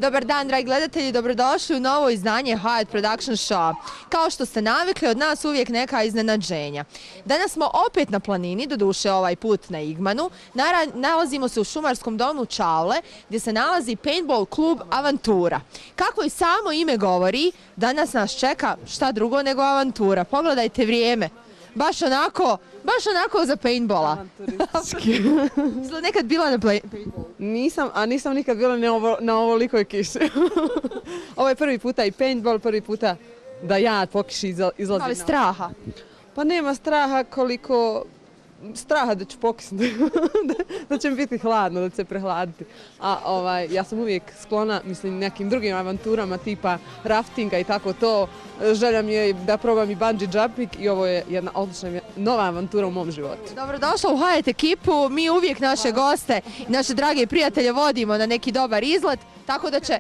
Dobar dan, dragi gledatelji, dobrodošli u novo izdanje Hyatt Production Show. Kao što ste navikli, od nas uvijek neka iznenađenja. Danas smo opet na planini, doduše ovaj put na Igmanu. Nalazimo se u šumarskom domu Čavle, gdje se nalazi paintball klub Avantura. Kako i samo ime govori, danas nas čeka šta drugo nego avantura. Pogledajte vrijeme. Baš onako za paintballa. Jesi nekad bila na paintballu? Nisam nikad bila na ovolikoj kiši. Ovo je prvi puta i paintball, prvi puta da ja po kiši izlazim. Ali straha? Pa nema straha koliko straha da ću pokisnuti, da će mi biti hladno, da će se prehladiti. A ja sam uvijek sklona, mislim, nekim drugim avanturama tipa raftinga i tako to. Želja mi je da probam i bungee jumping i ovo je jedna odlična nova avantura u mom životu. Dobrodošla u Hyatt ekipu. Mi uvijek naše goste i naše drage prijatelje vodimo na neki dobar izlet, tako da će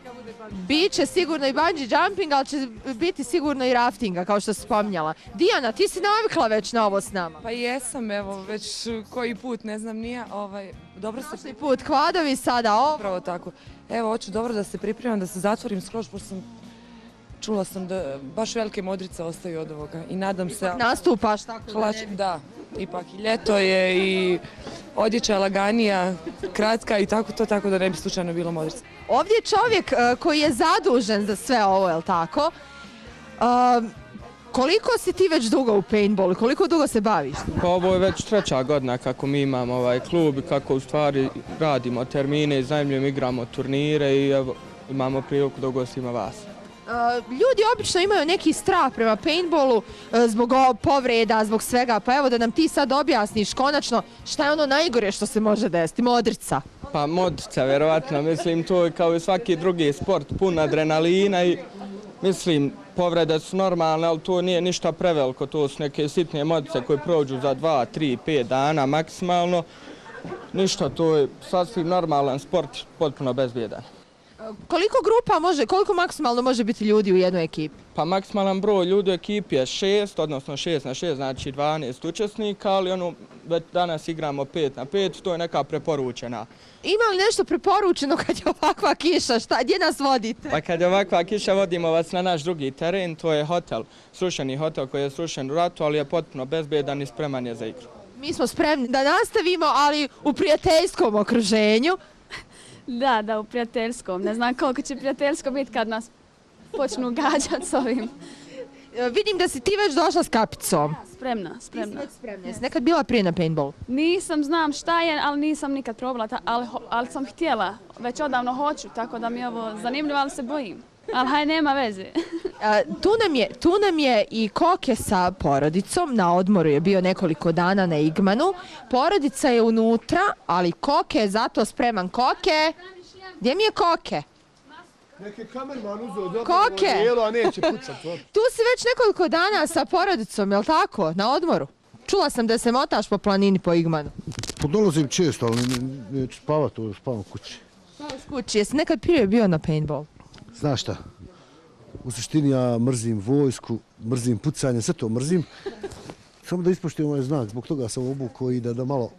biće sigurno i bungee jumping, ali će biti sigurno i raftinga, kao što si spominjala. Dijana, ti si navikla već na ovo s nama? Pa jesam, evo, već koji put, ne znam, nije, dobro se... Prošli put kvadovi, sada ovo. Upravo tako. Evo, hoću dobro da se pripremam, da se zatvorim skroz, pošto čula sam da baš velike modrice ostaju od ovoga i nadam se... Nastupaš tako da ne... Da, ipak i ljeto je i odjeća je laganija, kratka i tako da ne bi slučajno bilo modrice. Ovdje je čovjek koji je zadužen za sve ovo, je li tako? Koliko si ti već dugo u paintballu? Koliko dugo se baviš? Pa ovo je već treća godina kako mi imamo ovaj klub i kako u stvari radimo termine, iznajmljujemo, igramo turnire i evo, imamo priliku da ugostimo vas. Ljudi obično imaju neki strah prema paintballu zbog povreda, zbog svega, pa evo da nam ti sad objasniš konačno šta je ono najgore što se može desiti, modrica. Pa modrica, vjerovatno, mislim to je kao i svaki drugi sport, pun adrenalina i mislim povrede su normalne, ali to nije ništa preveliko, to su neke sitne modrice koje prođu za 2, 3, 5 dana maksimalno. Ništa, to je sasvim normalan sport, potpuno bezbjedan. Koliko maksimalno može biti ljudi u jednoj ekipi? Pa maksimalan broj ljudi u ekipi je 6, odnosno 6 na 6, znači 12 učesnika, ali već danas igramo 5 na 5, to je neka preporučena. Ima li nešto preporučeno kad je ovakva kiša? Gdje nas vodite? Pa kad je ovakva kiša vodimo vas na naš drugi teren, to je hotel, srušeni hotel koji je srušen u ratu, ali je potpuno bezbjedan i spreman je za igru. Mi smo spremni da nastavimo, ali u prijateljskom okruženju. Da, u prijateljskom. Ne znam koliko će prijateljsko biti kad nas počnu gađati s ovim. Vidim da si ti već došla s kapicom. Spremna. Ti si već spremna. Jesi nekad bila prije na paintballu? Nisam, znam šta je, ali nisam nikad probala, ali sam htjela. Već odavno hoću, tako da mi je ovo zanimljivo, ali se bojim. Ali haj, nema veze. Tu nam je i Koke sa porodicom, na odmoru je bio nekoliko dana na Igmanu. Porodica je unutra, ali Koke je zato spreman. Koke, gdje mi je Koke? Neki kamerman uzeo Koke! a neće pucat. Tu si već nekoliko dana sa porodicom, je li tako? Na odmoru? Čula sam da se motaš po planini po Igmanu. Dolazim često, ali neću spavati, spavam kući. Spavaš kući, jesi nekad prije bio na paintball? Znaš šta, u suštini ja mrzim vojsku, mrzim pucanje, sve to mrzim. Samo da ispoštujem ovaj znak, zbog toga sam obukao i da malo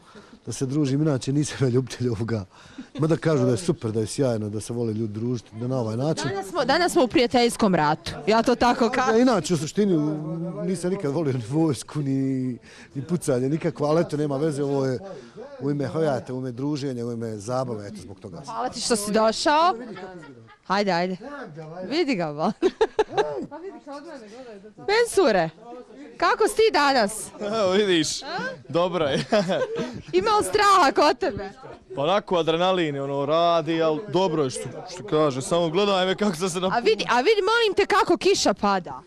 da se družim, inače nisam ljubitelj ovoga. Mada kažu da je super, da je sjajno, da se vole ljudi družiti, da na ovaj način. Danas smo u prijateljskom ratu, ja to tako kažem. Inače, u suštini nisam nikad volio ni vojsku, ni pucanje, nikako, ali eto, nema veze, ovo je u ime Hyatta, u ime druženja, u ime zabave, eto, zbog toga. Hvala ti što si došao. Ajde. Vidi ga malo. Mensure, kako si ti danas? Evo vidiš, dobro je. Ima li straha kod tebe? Pa onako adrenalin radi, ali dobro je što kaže, samo gledaj me kako sam se A vidi, molim te kako kiša pada.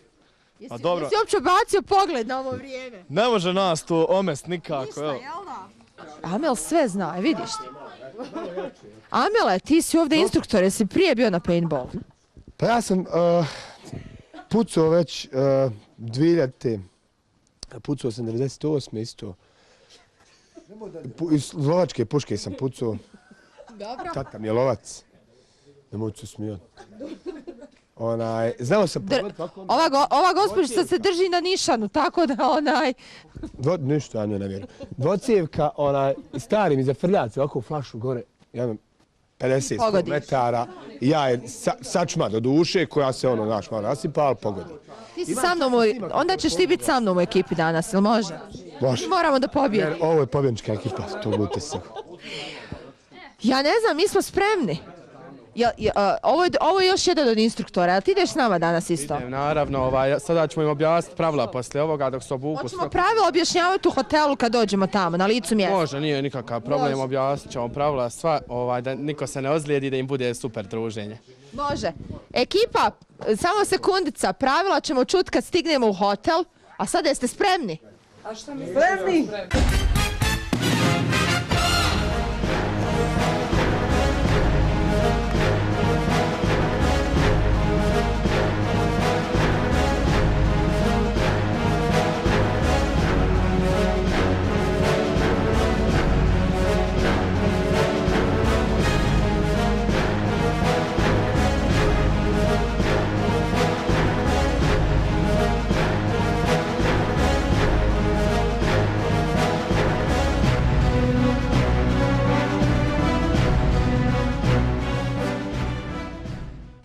Pa dobro. Jesi uopće bacio pogled na ovo vrijeme? Ne može nas to omest nikako. Ništa, jel da? Amel sve zna, vidiš ti. Amele, ti si ovdje instruktor, jesi prije bio na paintball? Pa ja sam pucao već 2000. Pucao sam 98. isto. Iz lovačke puške sam pucao. Dobro. Tata mi je lovac. Nemoj se smijati. Znao sam pogled kako... Ova gospođica se drži na nišanu, tako da Ništa, ja ne vjerujem. Dvocijevka, stari mi zafrljaci, ovako u flašu gore. 50 Pogodiš. metara. Ja je sačma do duše koja se znaš, malo nasipa, ali pogodi. Ti si sa mnom, onda ćeš ti biti sa mnom u ekipi danas, jel može? Može. Moramo da pobjedimo. Jer ovo je pobjednička ekipa, to budite se. Ja ne znam, mi smo spremni. Ovo je još jedan od instruktora, jel ti ideš s nama danas isto? Idem, naravno, sada ćemo im objasniti pravila poslije ovoga dok se obuku. Hoćemo pravila objašnjavati u hotelu kad dođemo tamo, na licu mjesta. Može, nije nikakav problem, Može. objasnit ćemo pravila sva, da niko se ne ozlijedi, da im bude super druženje. Može. Ekipa, samo sekundica, pravila ćemo čuti kad stignemo u hotel, a sada jeste spremni? Spremni!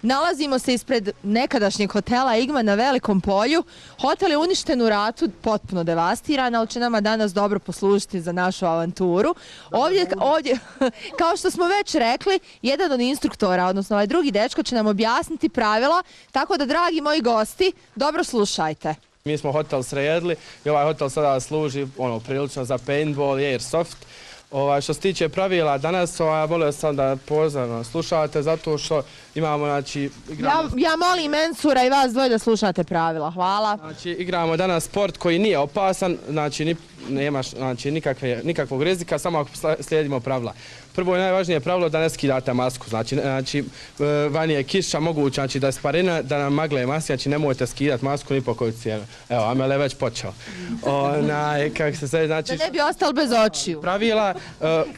Nalazimo se ispred nekadašnjeg hotela Igman na Velikom polju. Hotel je uništen u ratu, potpuno devastiran, ali će nama danas dobro poslužiti za našu avanturu. Ovdje, kao što smo već rekli, jedan od instruktora, odnosno ovaj drugi dečko, će nam objasniti pravila, tako da, dragi moji gosti, dobro slušajte. Mi smo hotel sredili i ovaj hotel sada služi prilično za paintball i airsoft. Što se tiče pravila danas, volio sam da pozorno slušate zato što imamo, znači... Ja molim Mensura i vas dvoje da slušate pravila, hvala. Znači, igramo danas sport koji nije opasan, znači nemaš nikakvog rizika, samo ako slijedimo pravila. Prvo i najvažnije pravilo da ne skidate masku, znači vani je kiša, moguće znači da je sparina, da nam magle maske, znači nemojte skidati masku ni po koju cijenu. Evo, Amel je već počeo. Da ne bi ostali bez očiju. Pravila,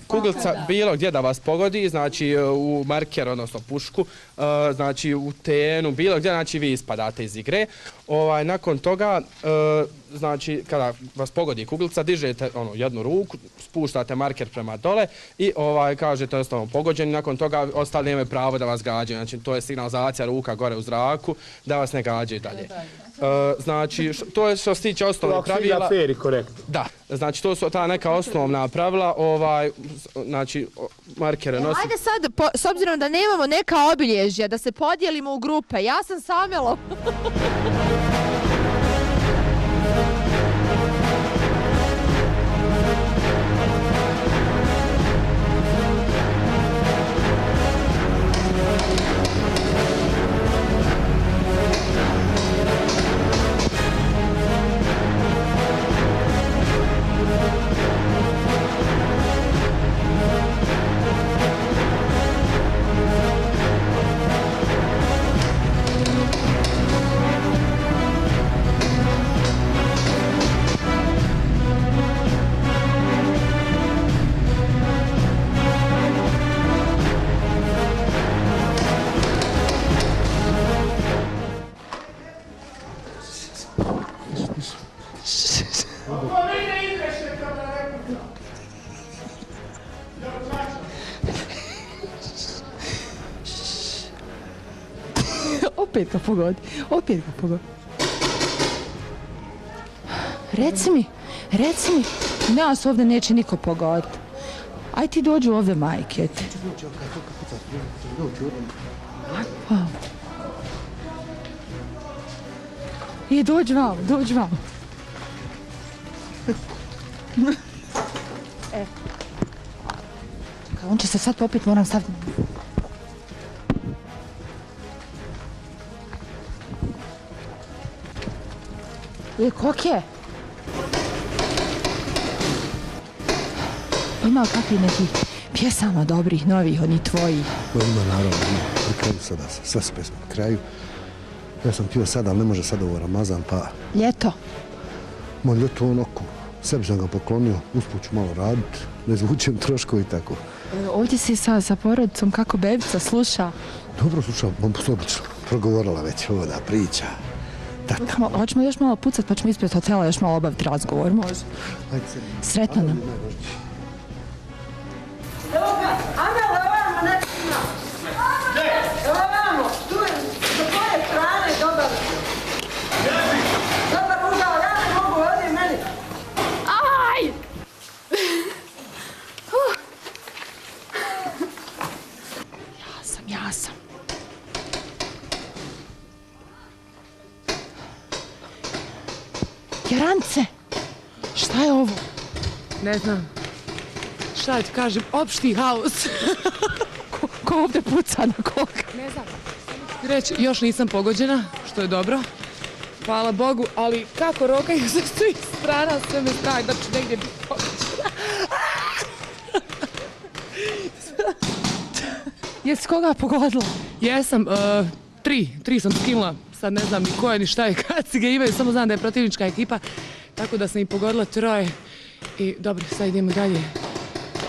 kuglica bilo gdje da vas pogodi, znači u marker, odnosno pušku, znači u tenu, bilo gdje, znači vi ispadate iz igre. Nakon toga, znači kada vas pogodi kuglica, dižete jednu ruku, spuštate marker prema dole i kažete jednostavno pogođeni, nakon toga ostali nemaju pravo da vas gađaju, znači to je signalizacija ruka gore u zraku, da vas ne gađaju dalje. Znači, to je što se tiče osnovnih pravila. To fair i korektno. Da, znači to su ta neka osnovna pravila, znači markere nosimo. Ajde sad, s obzirom da nemamo neka obilježja, da se podijelimo u grupe. Ja sam s Amelom. Opet ga pogodi. Reci mi, nas ovdje neće niko pogoditi. Aj ti dođu ovdje, majke. I dođi vam. On će se sad popet, moram staviti. Koke? Ima kakvi nekih pjesama dobrih, novih, oni tvoji? Ima naravno, pri kraju sada, sve su pesme na kraju. Ja sam pio sada, ali ne može sad ovo Ramazan, pa... Ljeto? Ljeto onako, sebi sam ga poklonio, usput ću malo raditi, ne izvučem troškovi i tako. Ovdje si sa porodicom, kako bebica sluša? Dobro sluša, odlično, progovorila već ovo da priča. Hoćemo još malo pucat, pa ćemo ispred hotela još malo obaviti razgovor, može? Sretno nam. Evo ga, Amel, ovamo, ne Jarance, šta je ovo? Ne znam. Šta da ti kažem, opšti haos. Ko ovdje puca na koga? Ne znam. Reći, još nisam pogođena, što je dobro. Hvala Bogu, ali kako rokaju sa svih strana, sve me strah da ću negdje biti pogođena. Jesi koga pogodila? Jesam, tri sam skinula, sad ne znam ni ko je ni šta je, kad si ga imaju, samo znam da je protivnička ekipa, tako da sam i pogodila 3. I dobro, sad idemo dalje.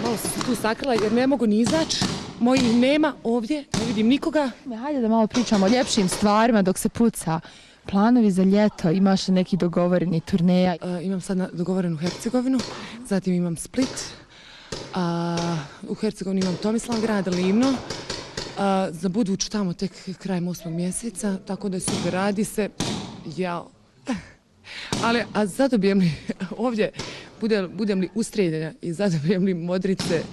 Malo sam se tu sakrila jer ne mogu ni izaći, mojih nema ovdje, ne vidim nikoga. Hajde da malo pričamo o ljepšim stvarima dok se puca. Planovi za ljeto, imaš li neki dogovoreni turneja? Imam sad dogovorenu Hercegovinu, zatim imam Split, u Hercegovini imam Tomislavgrad, Livno. Za buduću tamo tek krajem 8. mjeseca, tako da je super, radi se. Jao. Ali, a zadobijem li ovdje, budem li ustrijeljena i zadobijem li modrice,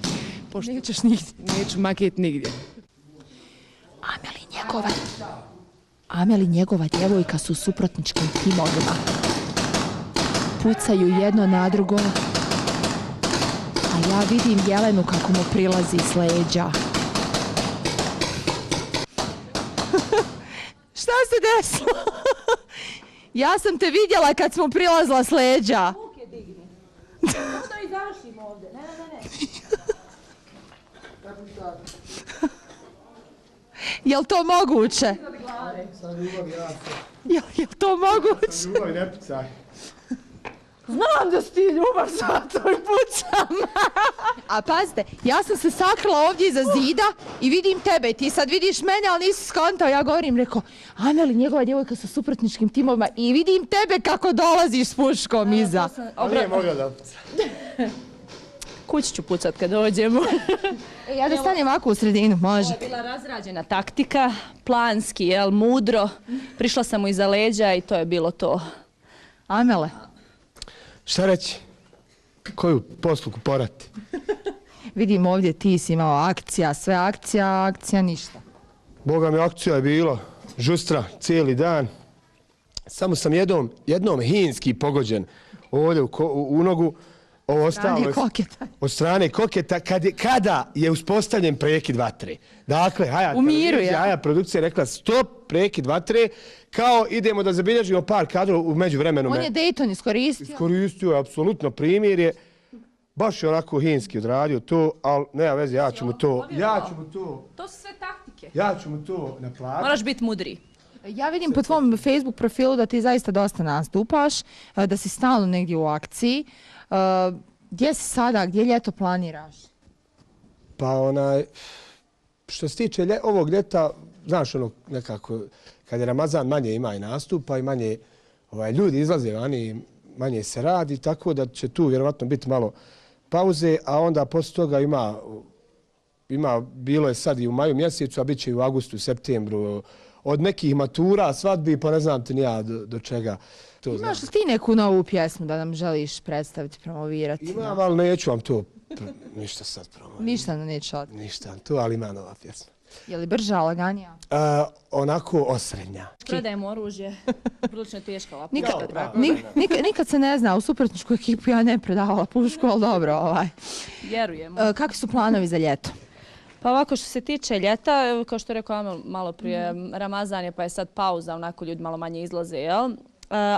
pošto Nećeš nigdje. Neću maket nigdje. Amel i njegova djevojka su u suprotničkim timovima. Pucaju jedno na drugo, a ja vidim Jelenu kako mu prilazi s leđa. Šta se desilo? Ja sam te vidjela kad smo prilazila s leđa. Ruke digni. Da i završimo ovdje. Ne. Jel to moguće? Jel to moguće? Ljubav ne pucaj. Znam da si ti ljubav, zato i pucam. A pazite, ja sam se sakrila ovdje iza zida i vidim tebe. Ti sad vidiš mene, ali nisi skontao. Ja govorim, rekao, Amel i njegova djevojka sa suprotničkim timovima i vidim tebe kako dolaziš s puškom iza. Nije mogla da puca. Kući ću pucat kad dođemo. Ja da stanem ovako u sredinu, može. Ovo je bila razrađena taktika, planski, mudro. Prišla sam mu iza leđa i to je bilo to. Amele. Šta reći? Koju posluku porati? Vidim ovdje ti si imao akcija, sve akcija, akcija ništa. Boga mi, akcija je bilo žustra cijeli dan. Samo sam jednom hinski pogođen ovdje u nogu. Ovo ostalo od strane koketa kada je uspostavljen prekid vatre. Dakle, Haja produkcija rekla stop, prekid vatre, kao idemo da zabilježimo par kadrova u međuvremenu. On je Dayton iskoristio. Iskoristio je apsolutno primirje. Baš je onako hinski odradio to, ali nema veze, ja ću mu to. To su sve taktike. Ja ću mu to naplatiti. Moraš biti mudri. Ja vidim po tvom Facebook profilu da ti zaista dosta nastupaš, da si stalno negdje u akciji. Gdje si sada, gdje ljeto planiraš? Pa što se tiče ovog ljeta, znaš nekako, kad je Ramazan manje ima i nastupa i manje ljudi izlaze vani, manje se radi, tako da će tu vjerovatno biti malo pauze, a onda poslije toga bilo je sad i u maju mjesecu, a bit će i u augustu, septembru, od nekih matura, svadbi, pa ne znam ti ni ja do čega. Imaš li ti neku novu pjesmu da nam želiš predstaviti, promovirati? Imam, ali neću vam to ništa sad promovirati. Ništa neću od? Ništa, to, ali ima nova pjesma. Je li brža, laganija? Onako osrednja. Prodajemo oružje, prilično teška ova. Nikad se ne zna, u suprotničku ekipu ja ne predavala pušku, ali dobro. Vjerujemo. Kakvi su planovi za ljeto? Pa ovako što se tiče ljeta, kao što je rekao Amel malo prije, Ramazan je pa je sad pauza, onako ljudi malo manje izlaze, jel?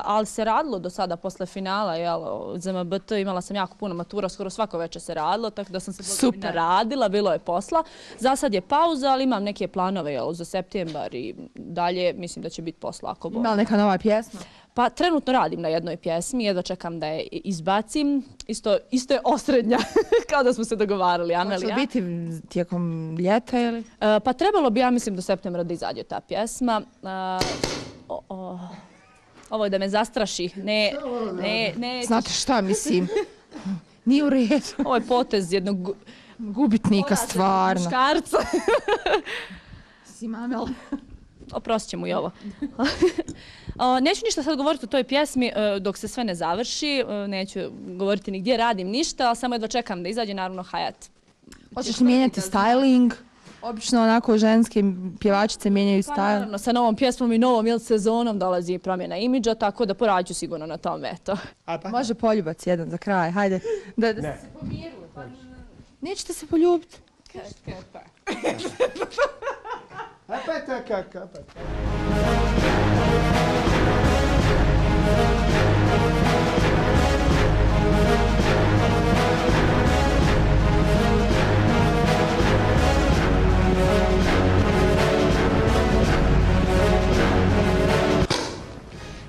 Ali se radilo do sada posle finala, jel, ZMBT, imala sam jako puno matura, skoro svako večer se radilo, tako da sam se radila, bilo je posla. Za sad je pauza, ali imam neke planove, jel, za septembar i dalje, mislim da će biti posla ako bo. Ima li neka nova pjesma? Pa trenutno radim na jednoj pjesmi, jedva čekam da je izbacim. Isto je osrednja, kao da smo se dogovarali, Amelija. Hoće li biti tijekom ljeta ili? Pa trebalo bi, ja mislim, do septembra da izađe ta pjesma. Ovo je da me zastraši. Ne. Znate šta, mislim, nije u redu. Ovo je potez jednog gubitnika, stvarno. Muškarca. Si Amel. Oprostit će mu i ovo. Neću ništa sad govoriti o toj pjesmi dok se sve ne završi. Neću govoriti ni gdje radim ništa, ali samo jedva čekam da izađe, naravno, Hayat. Hoćeš li mijenjati styling? Obično onako ženske pjevačice mijenjaju Pa stajl. naravno, sa novom pjesmom i novom sezonom dolazi promjena imidža, tako da porađu sigurno na tome, eto. Može poljubac jedan za kraj, hajde. Da se pomiru. Nećete se poljubiti.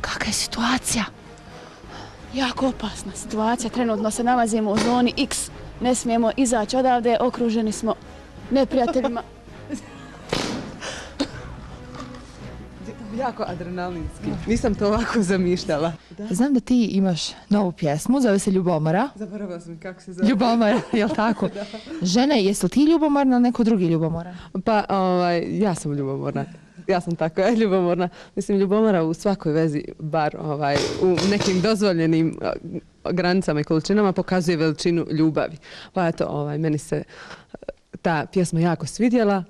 Kakva je situacija? Jako opasna situacija. Trenutno se nalazimo u zoni X. Ne smijemo izaći odavde, okruženi smo neprijateljima. Jako adrenalinski. Nisam to ovako zamišljala. Znam da ti imaš novu pjesmu, zove se Ljubomora. Zaboravila sam kako se zove. Ljubomora, jel tako? Žene, jesi li ti ljubomorna ili neko drugi ljubomora? Pa, ja sam ljubomorna. Ja sam tako ljubomorna. Mislim, ljubomora u svakoj vezi, bar u nekim dozvoljenim granicama i količinama, pokazuje veličinu ljubavi. Pa eto, meni se ta pjesma jako svidjela.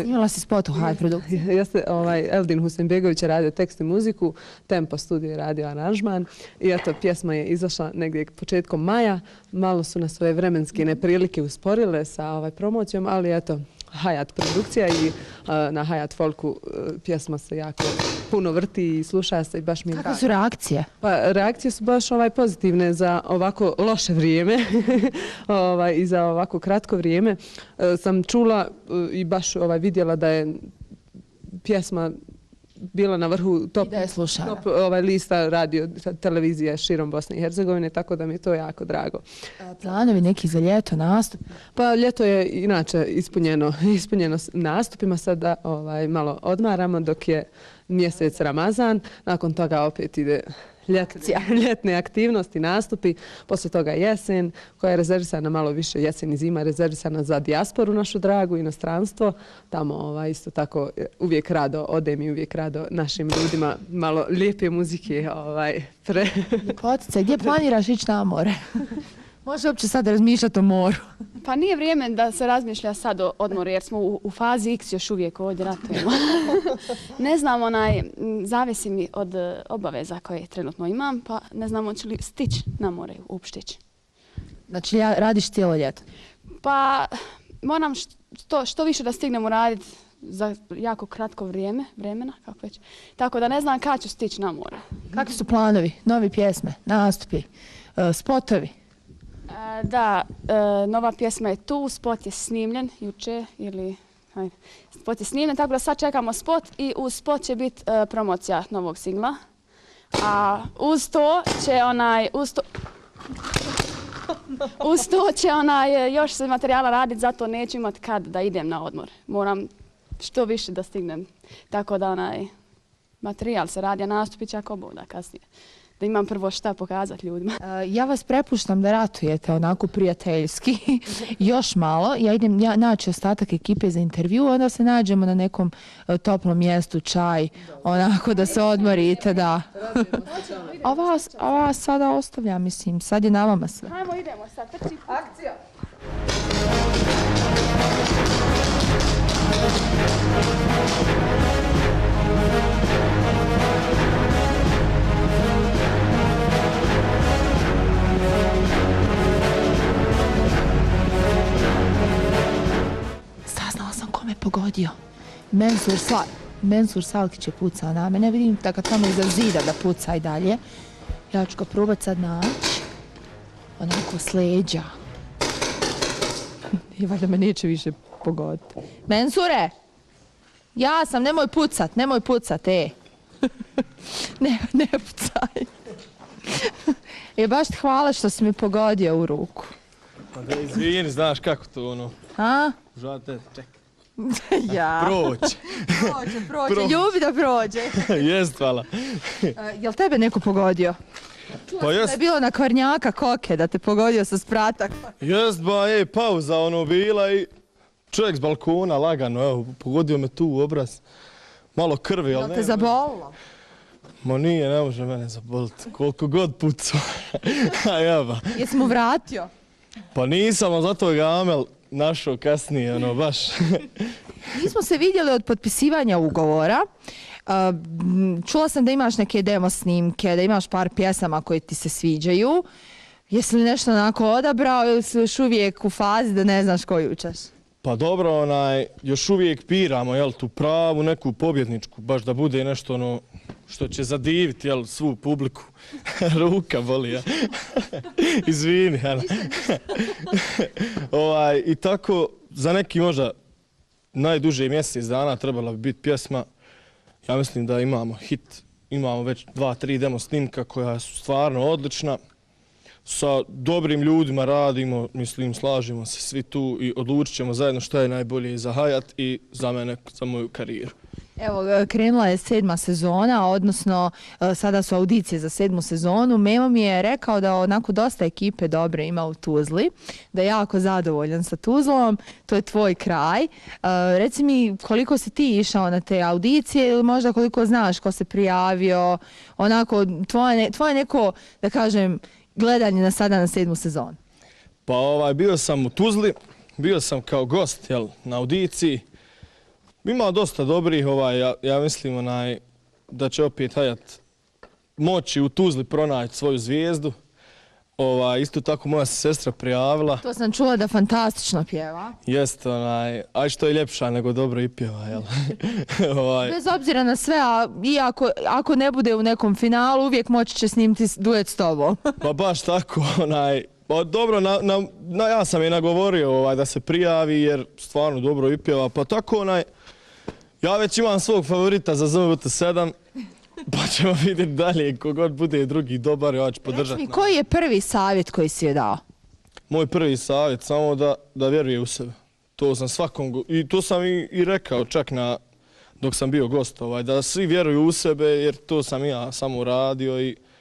Snimala si spot u Hyde produkciji. Jeste, Eldin Husenbegović je radio tekst i muziku, Tempo studio je radio aranžman i eto, pjesma je izašla negdje početkom maja. Malo su na svoje vremenske neprilike usporile sa promocijom, ali eto, Hayat produkcija i na Hayat Folku pjesma se jako puno vrti i sluša se i baš mi je Kakve su reakcije? Pa reakcije su baš pozitivne za ovako loše vrijeme i za ovako kratko vrijeme. Sam čula i baš vidjela da je pjesma bila na vrhu top lista radio televizije širom Bosne i Hercegovine, tako da mi je to jako drago. Planovi neki za ljeto, nastup? Pa ljeto je inače ispunjeno nastupima, sada malo odmaramo dok je mjesec Ramazan, nakon toga opet ide ljetne aktivnosti, nastupi, poslije toga jesen koja je rezervisana malo više, jesen i zima rezervisana za dijasporu našu dragu, inostranstvo, tamo isto tako uvijek rado odem i uvijek rado našim ljudima malo lijepe muzike. Ljepotice, gdje planiraš ići na more? Može uopće sad razmišljati o moru? Pa nije vrijeme da se razmišlja sad o odmoru jer smo u fazi X još uvijek ovdje ratujemo. Ne znam, zavisi mi od obaveza koje trenutno imam, pa ne znam hoće li stići na more u Pštić. Znači radiš cijelo ljeto? Pa moram što više da stignemo raditi za jako kratko vremena, kako već. Tako da ne znam kada ću stići na more. Kakvi su planovi, novi pjesme, nastupi, spotovi? Da, nova pjesma je tu, spot je snimljen juče spot je snimljen, tako da sad čekamo spot i uz spot će biti promocija novog singla. A uz to će još se materijala raditi, zato neću imati kad da idem na odmor. Moram što više da stignem, tako da materijal se radi, a nastupit će ako Bog da kasnije. Da imam prvo šta pokazati ljudima. Ja vas prepuštam da ratujete onako prijateljski, još malo. Ja idem naći ostatak ekipe za intervju, onda se nađemo na nekom toplom mjestu, čaj, onako da se odmorite, da. A vas sada ostavljam, mislim, sad je na vama sve. Hajmo, idemo sad, trči. Akcija! Saznala sam ko me pogodio. Mensur Salkić je pucao na mene. Vidim da ga tamo iza zida da puca i dalje. Ja ću ga probat sad naći. Onako s leđa. I valjda me neće više pogoditi. Mensure! Ja sam, nemoj pucat, Ne pucaj. Baš ti hvala što si mi pogodio u ruku. Pa da izvini, znaš kako to A? Žate, čekaj. Ja. Proći. Prođe. Ljubi da prođe. Jest, hvala. Jel tebe neko pogodio? Pa jest. Da je bilo na Kvarnjaka koke, da te pogodio sa sprata. Jest, pauza bila i čovjek s balkona, lagano, evo, pogodio me tu u obraz. Malo krvi, ali ne. Jel te zabolilo? Ma nije, ne može mene zaboliti. Koliko god pucao. Jesi mu vratio? Pa nisam, ali zato ga Amel našao kasnije, ono, baš. Mi smo se vidjeli od potpisivanja ugovora. Čula sam da imaš neke demo snimke, da imaš par pjesama koje ti se sviđaju. Jesi li nešto onako odabrao ili si još uvijek u fazi da ne znaš koju učeš? Pa dobro, još uvijek piramo, jel, tu pravu neku pobjedničku, baš da bude nešto ono što će zadiviti, jel, svu publiku. Ruka boli, ja. Izvini, Ana. I tako, za neki možda najduže mjesec dana trebala bi biti pjesma. Ja mislim da imamo hit, imamo već 2-3 demo snimka koja su stvarno odlična. Sa dobrim ljudima radimo, mislim, slažemo se svi tu i odlučit ćemo zajedno što je najbolje i za Hayat i za mene, za moju karijeru. Evo, krenula je 7. sezona, odnosno sada su audicije za 7. sezonu. Memo mi je rekao da onako dosta ekipe dobre ima u Tuzli, da je jako zadovoljan sa Tuzlom, to je tvoj kraj. Reci mi koliko si ti išao na te audicije ili možda koliko znaš ko se prijavio, onako tvoje neko, da kažem, gledanje sada na 7. sezonu. Pa bio sam u Tuzli, bio sam kao gost, jel, na audiciji. Imao dosta dobrih, ja mislim da će opet Hayat moći u Tuzli pronaći svoju zvijezdu. Isto tako moja se sestra prijavila. To sam čula da fantastično pjeva. Jeste, aj što je ljepša nego dobro i pjeva, jel? Bez obzira na sve, a i ako ne bude u nekom finalu, uvijek moći će snimiti duet s tobom. Pa baš tako, dobro, ja sam je nagovorio da se prijavi jer stvarno dobro i pjeva, pa tako ja već imam svog favorita za ZMBT 7, pa ćemo vidjeti dalje, kogod bude drugi dobar, ja ću podržati. Reći mi, koji je prvi savjet koji si je dao? Moj prvi savjet, samo da vjeruje u sebe. To sam svakom, i to sam i rekao čak dok sam bio gost, da svi vjeruju u sebe, jer to sam ja samo radio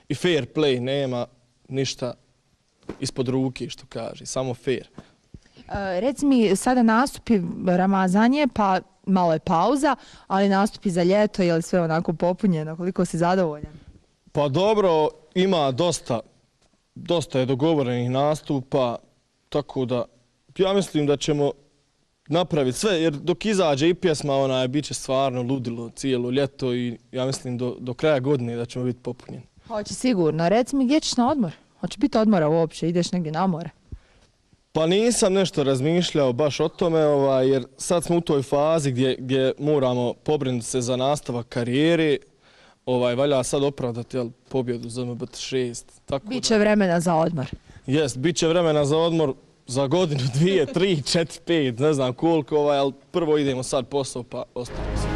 i fair play, nema ništa ispod ruke, što kaže, samo fair. Reci mi, sada nastupi Ramazan je, pa malo je pauza, ali nastupi za ljeto, je li sve onako popunjeno, koliko si zadovoljan? Pa dobro, ima dosta je dogovorenih nastupa, tako da ja mislim da ćemo napraviti sve, jer dok izađe i pjesma, bit će stvarno ludilo cijelo ljeto i ja mislim do kraja godine da ćemo biti popunjeni. Hoće sigurno. Reci mi, gdje ćeš na odmor? Hoće biti odmora uopće? Ideš negdje na more? Pa nisam nešto razmišljao baš o tome, jer sad smo u toj fazi gdje moramo pobrinuti se za nastavak karijere. Valja sad opravdati pobjedu za ZMBT 6. Biće vremena za odmor. Jest, bit će vremena za odmor za godinu, 2, 3, 4, 5, ne znam koliko, ali prvo idemo sad posao pa ostavimo se.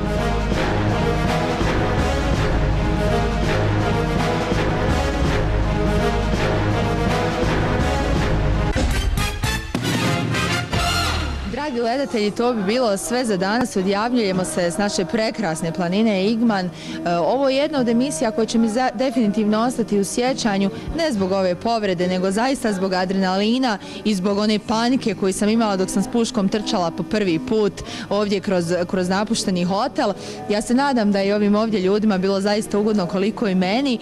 Dragi gledatelji, to bi bilo sve za danas. Odjavljujemo se s naše prekrasne planine Igman. Ovo je jedna od emisija koja će mi definitivno ostati u sjećanju, ne zbog ove povrede, nego zaista zbog adrenalina i zbog one panike koju sam imala dok sam s puškom trčala po prvi put ovdje kroz napušteni hotel. Ja se nadam da je ovim ovdje ljudima bilo zaista ugodno koliko i meni.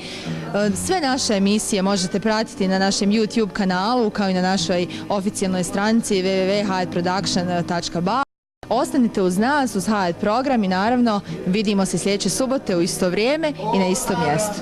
Sve naše emisije možete pratiti na našem YouTube kanalu kao i na našoj oficijalnoj stranici www.hayatproduction.ba. Ostanite uz nas, uz Hayat program i naravno vidimo se sljedeće subote u isto vrijeme i na istom mjestu.